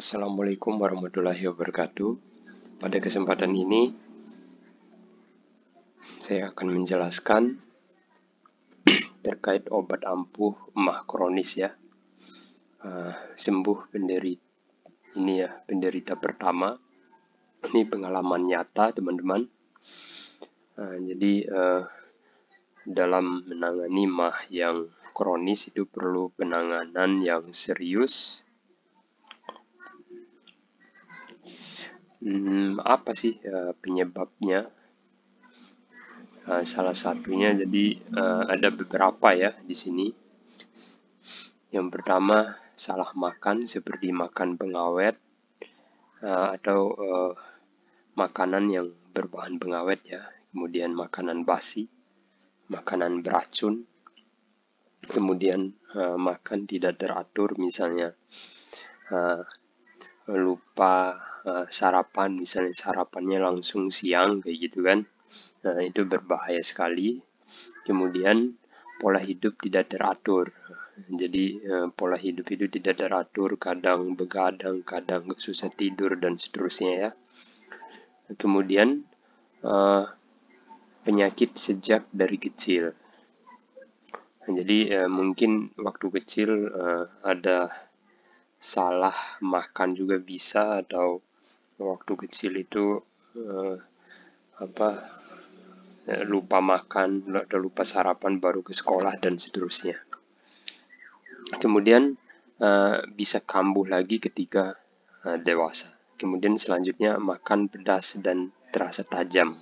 Assalamualaikum warahmatullahi wabarakatuh. Pada kesempatan ini, saya akan menjelaskan terkait obat ampuh emah kronis ya. Sembuh penderita pertama. Ini pengalaman nyata teman-teman. Jadi dalam menangani emah yang kronis itu perlu penanganan yang serius. Apa sih penyebabnya? Salah satunya jadi ada beberapa ya di sini. Yang pertama, salah makan seperti makan pengawet atau makanan yang berbahan pengawet ya. Kemudian makanan basi, makanan beracun. Kemudian makan tidak teratur, misalnya lupa sarapan, misalnya sarapannya langsung siang kayak gitu kan. Itu berbahaya sekali. Kemudian pola hidup tidak teratur. Jadi pola hidup itu tidak teratur, kadang begadang, kadang susah tidur dan seterusnya ya. Kemudian penyakit sejak dari kecil. Jadi mungkin waktu kecil ada salah makan juga bisa, atau waktu kecil itu lupa makan atau lupa sarapan baru ke sekolah dan seterusnya. Kemudian bisa kambuh lagi ketika dewasa. Kemudian selanjutnya makan pedas dan terasa tajam.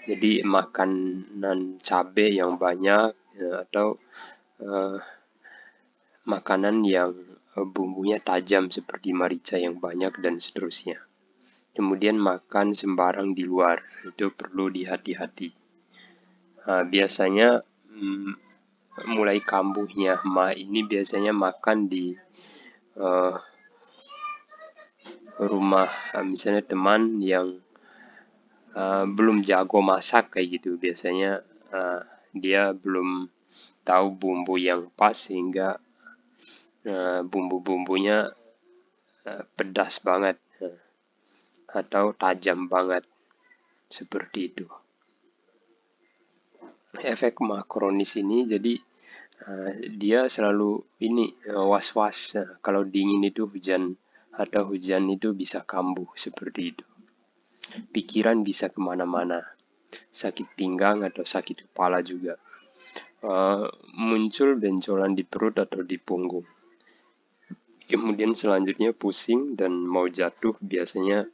Jadi makanan cabai yang banyak atau makanan yang bumbunya tajam seperti merica yang banyak dan seterusnya. Kemudian makan sembarang di luar, itu perlu dihati-hati. Biasanya mulai kambuhnya emah ini biasanya makan di rumah misalnya teman yang belum jago masak kayak gitu. Biasanya dia belum tahu bumbu yang pas sehingga bumbu-bumbunya pedas banget atau tajam banget seperti itu. Efek emah kronis ini jadi dia selalu was-was kalau dingin itu hujan atau hujan itu bisa kambuh seperti itu. Pikiran bisa kemana-mana, sakit pinggang atau sakit kepala juga. Muncul benjolan di perut atau di punggung. Kemudian selanjutnya pusing dan mau jatuh biasanya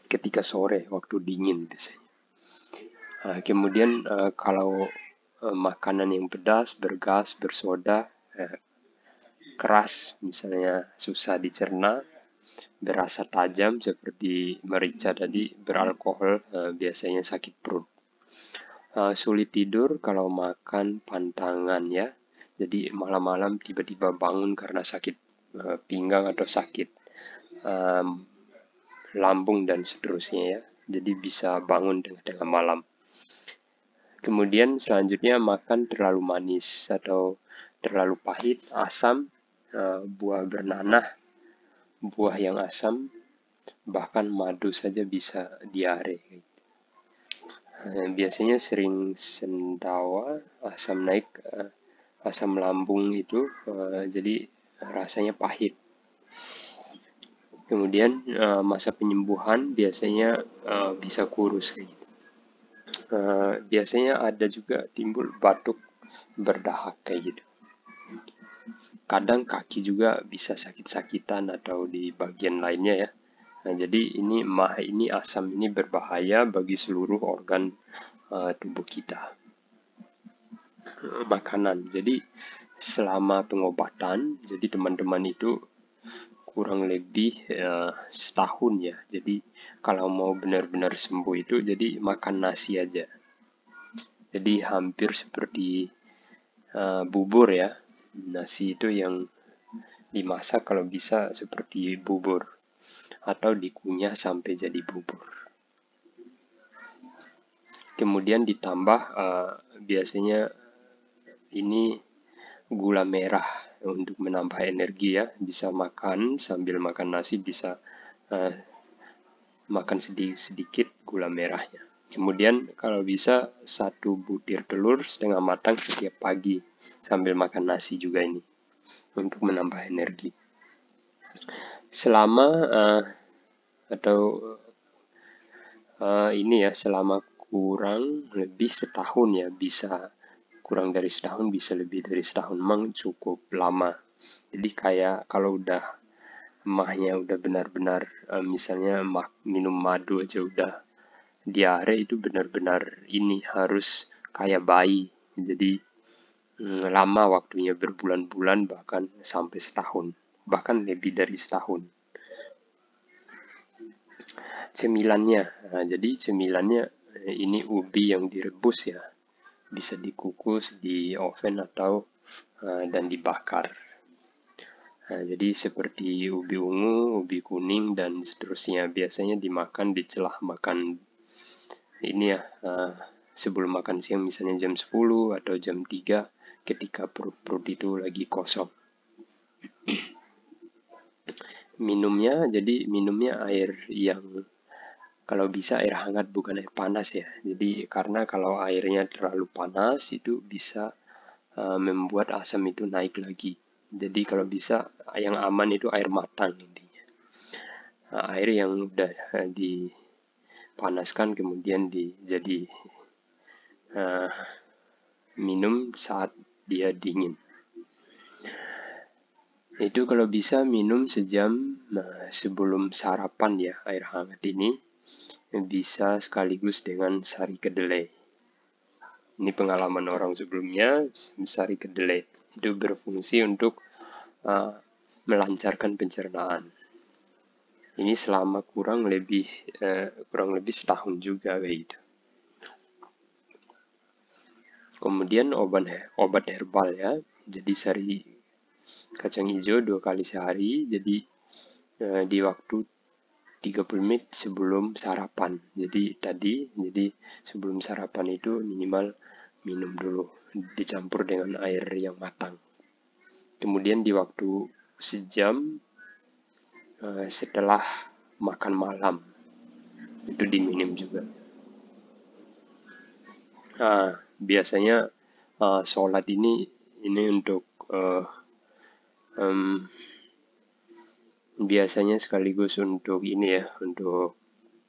ketika sore waktu dingin biasanya. Kemudian kalau makanan yang pedas, bergas, bersoda, keras misalnya susah dicerna, berasa tajam seperti merica tadi, beralkohol, biasanya sakit perut. Sulit tidur kalau makan pantangan ya. Jadi malam-malam tiba-tiba bangun karena sakit pinggang atau sakit lambung dan seterusnya ya. Jadi bisa bangun tengah malam. Kemudian selanjutnya makan terlalu manis atau terlalu pahit, asam, buah bernanah, buah yang asam, bahkan madu saja bisa diare. Biasanya sering sendawa, asam naik, asam lambung itu, jadi rasanya pahit. Kemudian masa penyembuhan biasanya bisa kurus kayak gitu. Biasanya ada juga timbul batuk berdahak kayak gitu. Kadang kaki juga bisa sakit-sakitan atau di bagian lainnya ya. Jadi emah ini asam ini berbahaya bagi seluruh organ tubuh kita. Makanan. Jadi selama pengobatan, jadi teman-teman itu kurang lebih setahun ya. Jadi kalau mau benar-benar sembuh itu jadi makan nasi aja. Jadi hampir seperti bubur ya. Nasi itu yang dimasak kalau bisa seperti bubur atau dikunyah sampai jadi bubur. Kemudian ditambah biasanya ini gula merah untuk menambah energi ya, bisa makan sambil makan nasi, bisa makan sedikit gula merahnya. Kemudian kalau bisa 1 butir telur setengah matang setiap pagi sambil makan nasi juga ini untuk menambah energi. Selama selama kurang lebih setahun ya, bisa kurang dari setahun, bisa lebih dari setahun, memang cukup lama. Jadi kayak kalau udah emahnya udah benar-benar misalnya minum madu aja udah diare, itu benar-benar ini harus kayak bayi. Jadi lama waktunya, berbulan-bulan bahkan sampai setahun, bahkan lebih dari setahun. Cemilannya, jadi cemilannya ini ubi yang direbus ya, bisa dikukus di oven atau dan dibakar. Jadi seperti ubi ungu, ubi kuning, dan seterusnya. Biasanya dimakan di celah makan ini ya, sebelum makan siang, misalnya jam 10 atau jam 3, ketika perut-perut itu lagi kosong. Minumnya air yang, kalau bisa air hangat, bukan air panas ya. Jadi karena kalau airnya terlalu panas itu bisa membuat asam itu naik lagi. Jadi kalau bisa yang aman itu air matang intinya. Air yang udah dipanaskan kemudian jadi minum saat dia dingin. Itu kalau bisa minum sejam sebelum sarapan ya, air hangat ini. Bisa sekaligus dengan sari kedelai. Ini pengalaman orang sebelumnya, sari kedelai itu berfungsi untuk melancarkan pencernaan. Ini selama kurang lebih setahun juga kayak gitu. Kemudian obat herbal ya, jadi sari kacang hijau 2 kali sehari, jadi di waktu 30 menit sebelum sarapan. Jadi sebelum sarapan itu minimal minum dulu, dicampur dengan air yang matang. Kemudian di waktu sejam setelah makan malam itu diminum juga. Biasanya sholat ini untuk biasanya sekaligus untuk ini ya, untuk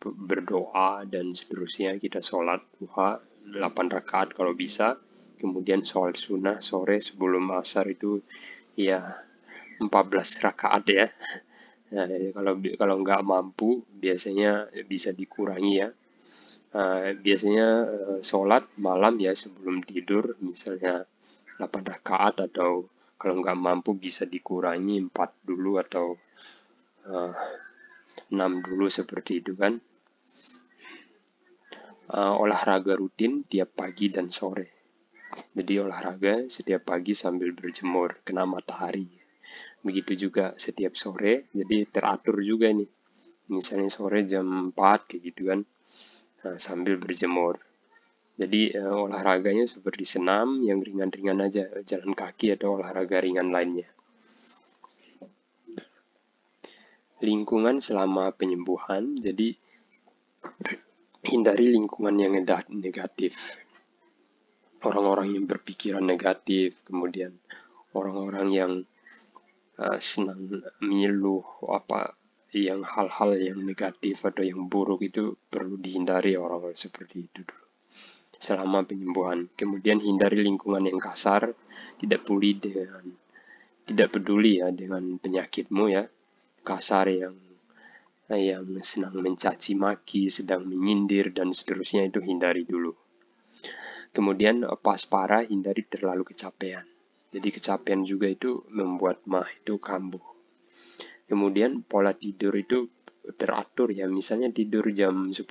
berdoa dan seterusnya. Kita sholat duha 8 rakaat kalau bisa, kemudian sholat sunnah sore sebelum asar itu ya 14 rakaat ya. Nah, kalau nggak mampu biasanya bisa dikurangi ya. Biasanya sholat malam ya sebelum tidur misalnya 8 rakaat, atau kalau nggak mampu bisa dikurangi 4 dulu atau 6 dulu, seperti itu kan. Olahraga rutin tiap pagi dan sore. Jadi olahraga setiap pagi sambil berjemur kena matahari. Begitu juga setiap sore, jadi teratur juga nih. Misalnya sore jam 4 kayak gitu kan, sambil berjemur. Jadi olahraganya seperti senam yang ringan-ringan aja, jalan kaki atau olahraga ringan lainnya. Lingkungan selama penyembuhan, jadi hindari lingkungan yang negatif. Orang-orang yang berpikiran negatif, kemudian orang-orang yang senang menyeluh yang hal-hal yang negatif atau yang buruk, itu perlu dihindari orang-orang seperti itu dulu selama penyembuhan. Kemudian hindari lingkungan yang kasar, tidak peduli ya dengan penyakitmu ya. Kasar yang senang mencaci maki, sedang menyindir dan seterusnya, itu hindari dulu. Kemudian pas parah, hindari terlalu kecapean. Jadi kecapean juga itu membuat mah itu kambuh. Kemudian pola tidur itu teratur ya, misalnya tidur jam 10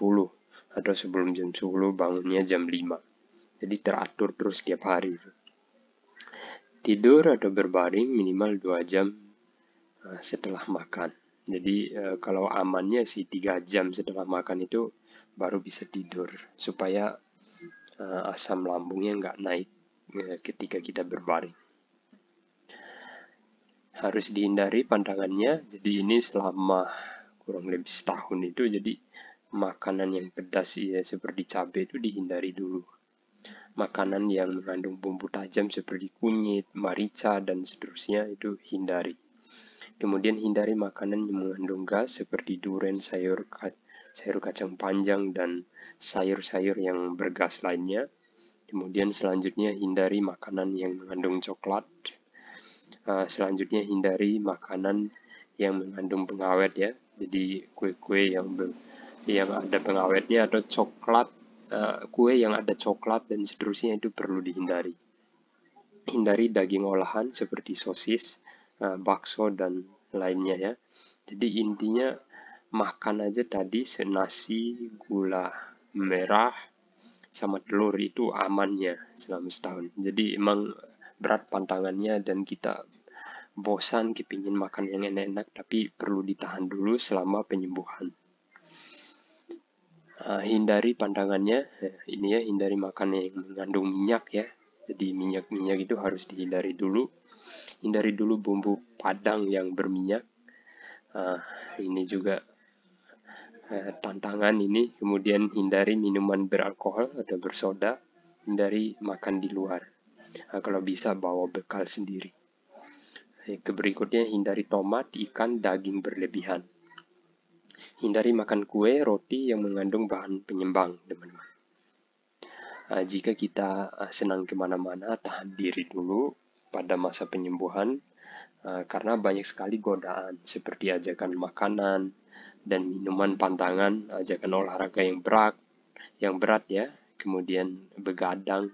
atau sebelum jam 10 bangunnya jam 5. Jadi teratur terus setiap hari. Tidur atau berbaring minimal 2 jam setelah makan. Jadi kalau amannya sih 3 jam setelah makan itu baru bisa tidur, supaya asam lambungnya nggak naik ketika kita berbaring. harus dihindari pantangannya. Jadi ini selama kurang lebih setahun itu, jadi makanan yang pedas ya seperti cabai itu dihindari dulu. Makanan yang mengandung bumbu tajam seperti kunyit, merica, dan seterusnya itu hindari. Kemudian hindari makanan yang mengandung gas seperti durian, sayur kacang panjang, dan sayur-sayur yang bergas lainnya. Kemudian selanjutnya hindari makanan yang mengandung coklat. Selanjutnya hindari makanan yang mengandung pengawet ya. Jadi kue-kue yang ada pengawetnya atau coklat, kue yang ada coklat dan seterusnya itu perlu dihindari. Hindari daging olahan seperti sosis, bakso, dan lainnya ya. Jadi intinya makan aja tadi nasi, gula merah, sama telur itu amannya selama setahun. Jadi emang berat pantangannya dan kita bosan kepingin makan yang enak-enak, tapi perlu ditahan dulu selama penyembuhan. Hindari pantangannya, ini ya, hindari makan yang mengandung minyak ya. Jadi minyak-minyak itu harus dihindari dulu. Hindari dulu bumbu padang yang berminyak. Ini juga tantangan ini. Kemudian hindari minuman beralkohol atau bersoda. Hindari makan di luar. Kalau bisa bawa bekal sendiri. Berikutnya hindari tomat, ikan, daging berlebihan. Hindari makan kue, roti yang mengandung bahan penyembang, teman-teman. Jika kita senang kemana-mana, tahan diri dulu pada masa penyembuhan, karena banyak sekali godaan seperti ajakan makanan dan minuman pantangan, ajakan olahraga yang berat ya, kemudian begadang,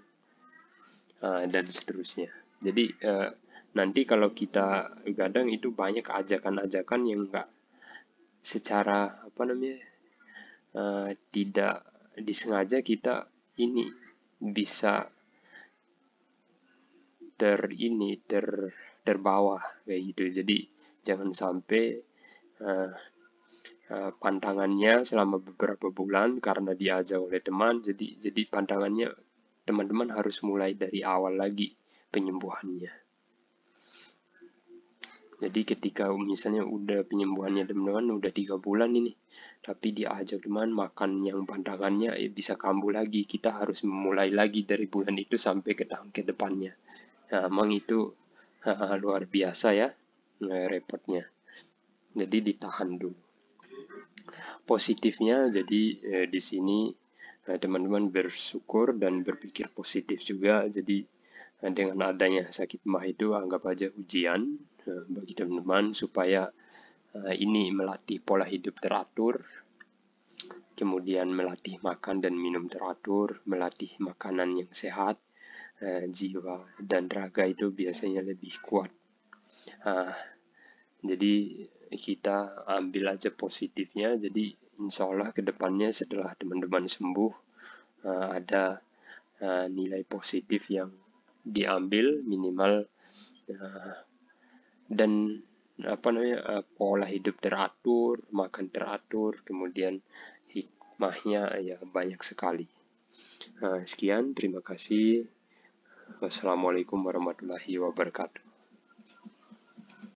dan seterusnya. Jadi nanti kalau kita begadang itu banyak ajakan-ajakan yang enggak secara tidak disengaja kita ini bisa terbawa kayak gitu. Jadi jangan sampai pantangannya selama beberapa bulan karena diajak oleh teman, jadi pantangannya teman-teman harus mulai dari awal lagi penyembuhannya. Jadi ketika misalnya udah penyembuhannya teman-teman udah 3 bulan ini, tapi diajak teman makan yang pantangannya bisa kambuh lagi, kita harus memulai lagi dari bulan itu sampai ke tahun ke depannya. Nah, emang itu luar biasa ya repotnya. Jadi ditahan dulu. Positifnya jadi di sini teman-teman bersyukur dan berpikir positif juga. Jadi dengan adanya sakit mah itu anggap aja ujian bagi teman-teman supaya ini melatih pola hidup teratur, kemudian melatih makan dan minum teratur, melatih makanan yang sehat, jiwa dan raga itu biasanya lebih kuat. Jadi kita ambil aja positifnya. Jadi insya Allah kedepannya setelah teman-teman sembuh ada nilai positif yang diambil minimal, dan pola hidup teratur, makan teratur, kemudian hikmahnya ya banyak sekali. Sekian, terima kasih. Wassalamualaikum warahmatullahi wabarakatuh.